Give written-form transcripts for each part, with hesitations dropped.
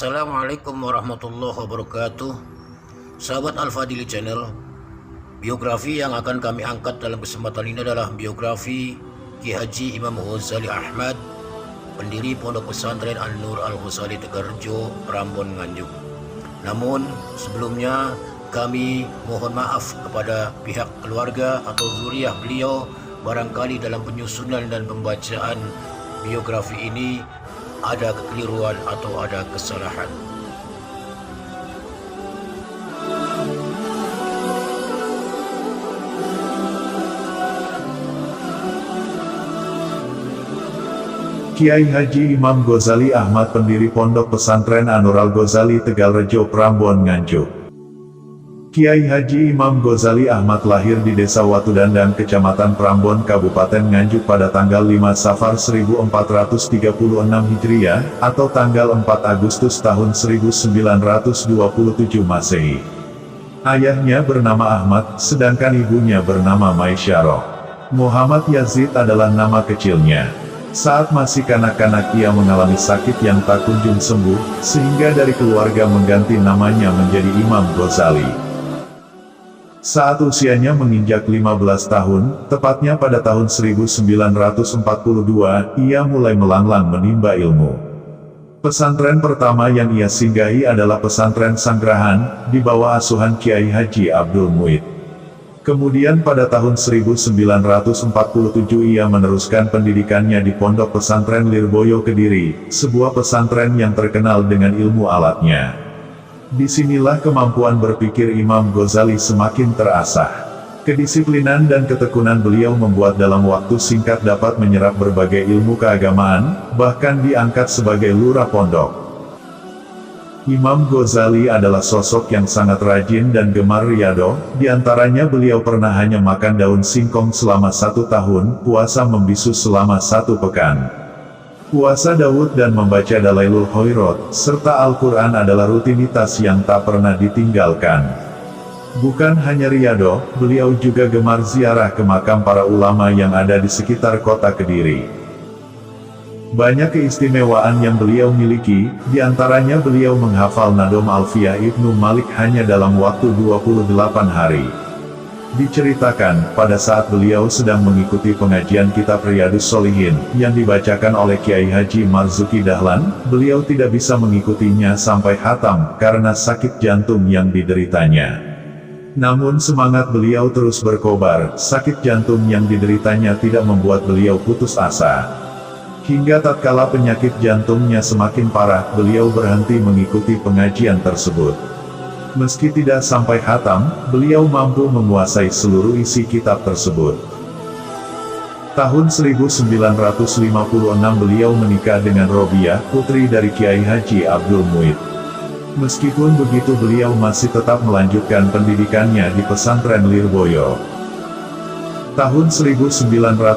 Assalamualaikum warahmatullahi wabarakatuh. Sahabat Al-Fadili Channel, biografi yang akan kami angkat dalam kesempatan ini adalah biografi Ki Haji Imam Ghazali Ahmad, pendiri Pondok Pesantren An-Nur Al-Ghazali Tegarrejo, Prambon, Nganjuk. Namun sebelumnya kami mohon maaf kepada pihak keluarga atau zuriat beliau barangkali dalam penyusunan dan pembacaan biografi ini ada kekeliruan atau ada kesalahan. Kiai Haji Imam Ghazali Ahmad, pendiri Pondok Pesantren An-Nur Al-Ghazali Tegarrejo, Prambon, Nganjuk. Kiai Haji Imam Ghazali Ahmad lahir di Desa Watudandang, Kecamatan Prambon, Kabupaten Nganjuk pada tanggal 5 Safar 1436 Hijriah, atau tanggal 4 Agustus tahun 1927 Masehi. Ayahnya bernama Ahmad, sedangkan ibunya bernama Maisyarah. Muhammad Yazid adalah nama kecilnya. Saat masih kanak-kanak ia mengalami sakit yang tak kunjung sembuh, sehingga dari keluarga mengganti namanya menjadi Imam Ghazali. Saat usianya menginjak 15 tahun, tepatnya pada tahun 1942, ia mulai melanglang menimba ilmu. Pesantren pertama yang ia singgahi adalah Pesantren Sanggrahan, di bawah asuhan Kiai Haji Abdul Muid. Kemudian pada tahun 1947 ia meneruskan pendidikannya di Pondok Pesantren Lirboyo Kediri, sebuah pesantren yang terkenal dengan ilmu alatnya. Disinilah kemampuan berpikir Imam Ghazali semakin terasah. Kedisiplinan dan ketekunan beliau membuat dalam waktu singkat dapat menyerap berbagai ilmu keagamaan, bahkan diangkat sebagai lurah pondok. Imam Ghazali adalah sosok yang sangat rajin dan gemar riyadhah, diantaranya beliau pernah hanya makan daun singkong selama 1 tahun, puasa membisu selama 1 pekan. Puasa Daud dan membaca Dalailul Khairat, serta Al-Quran adalah rutinitas yang tak pernah ditinggalkan. Bukan hanya riyadhah, beliau juga gemar ziarah ke makam para ulama yang ada di sekitar kota Kediri. Banyak keistimewaan yang beliau miliki, diantaranya beliau menghafal Nadom Alfiyah Ibnu Malik hanya dalam waktu 28 hari. Diceritakan, pada saat beliau sedang mengikuti pengajian kitab Riyadhus Shalihin, yang dibacakan oleh Kiai Haji Marzuki Dahlan, beliau tidak bisa mengikutinya sampai khatam, karena sakit jantung yang dideritanya. Namun semangat beliau terus berkobar, sakit jantung yang dideritanya tidak membuat beliau putus asa. Hingga tatkala penyakit jantungnya semakin parah, beliau berhenti mengikuti pengajian tersebut. Meski tidak sampai khatam, beliau mampu menguasai seluruh isi kitab tersebut. Tahun 1956 beliau menikah dengan Robiah, putri dari Kiai Haji Abdul Muid. Meskipun begitu beliau masih tetap melanjutkan pendidikannya di pesantren Lirboyo. Tahun 1957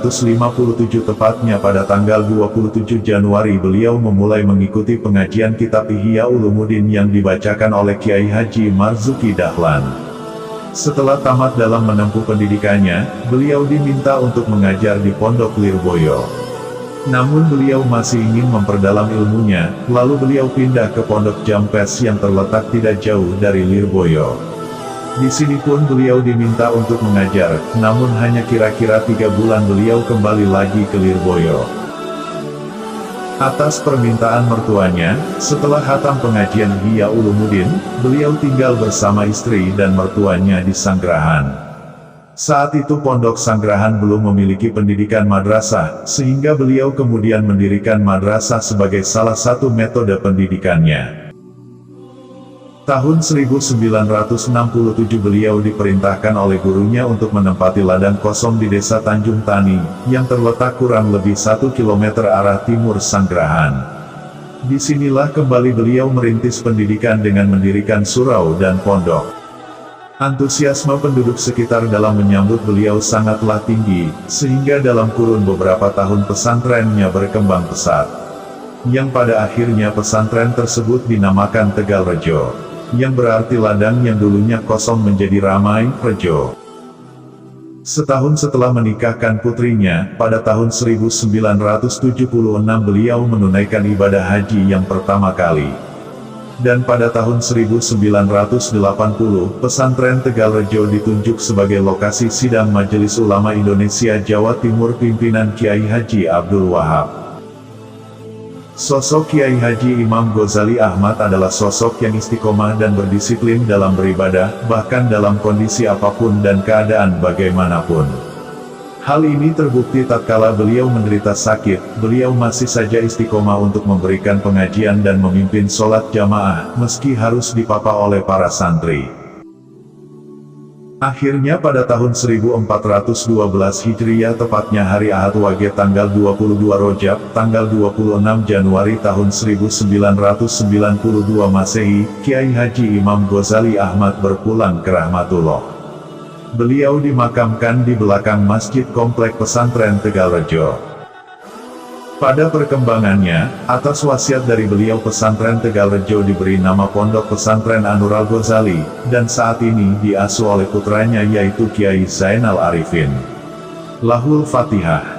tepatnya pada tanggal 27 Januari beliau memulai mengikuti pengajian kitab Ihya Ulumuddin yang dibacakan oleh Kiai Haji Marzuki Dahlan. Setelah tamat dalam menempuh pendidikannya, beliau diminta untuk mengajar di Pondok Lirboyo. Namun beliau masih ingin memperdalam ilmunya, lalu beliau pindah ke Pondok Jampes yang terletak tidak jauh dari Lirboyo. Di sini pun beliau diminta untuk mengajar, namun hanya kira-kira 3 bulan beliau kembali lagi ke Lirboyo. Atas permintaan mertuanya, setelah khatam pengajian Ihya Ulumuddin, beliau tinggal bersama istri dan mertuanya di Sanggrahan. Saat itu Pondok Sanggrahan belum memiliki pendidikan madrasah, sehingga beliau kemudian mendirikan madrasah sebagai salah satu metode pendidikannya. Tahun 1967 beliau diperintahkan oleh gurunya untuk menempati ladang kosong di Desa Tanjung Tani, yang terletak kurang lebih 1 km arah timur Sanggrahan. Disinilah kembali beliau merintis pendidikan dengan mendirikan surau dan pondok. Antusiasme penduduk sekitar dalam menyambut beliau sangatlah tinggi, sehingga dalam kurun beberapa tahun pesantrennya berkembang pesat. Yang pada akhirnya pesantren tersebut dinamakan Tegarrejo, yang berarti ladang yang dulunya kosong menjadi ramai, rejo. Setahun setelah menikahkan putrinya, pada tahun 1976 beliau menunaikan ibadah haji yang pertama kali. Dan pada tahun 1980, pesantren Tegalrejo ditunjuk sebagai lokasi sidang Majelis Ulama Indonesia Jawa Timur pimpinan Kiai Haji Abdul Wahab. Sosok Kiai Haji Imam Ghazali Ahmad adalah sosok yang istiqomah dan berdisiplin dalam beribadah, bahkan dalam kondisi apapun dan keadaan bagaimanapun. Hal ini terbukti tatkala beliau menderita sakit, beliau masih saja istiqomah untuk memberikan pengajian dan memimpin sholat jamaah, meski harus dipapa oleh para santri. Akhirnya pada tahun 1412 Hijriah, tepatnya hari Ahad Wage tanggal 22 Rojab, tanggal 26 Januari tahun 1992 Masehi, Kiai Haji Imam Ghazali Ahmad berpulang ke rahmatullah. Beliau dimakamkan di belakang Masjid Komplek Pesantren Tegalrejo. Pada perkembangannya, atas wasiat dari beliau pesantren Tegalrejo diberi nama Pondok Pesantren Anural Ghazali, dan saat ini diasuh oleh putranya yaitu Kiai Zainal Arifin. Lahul Fatihah.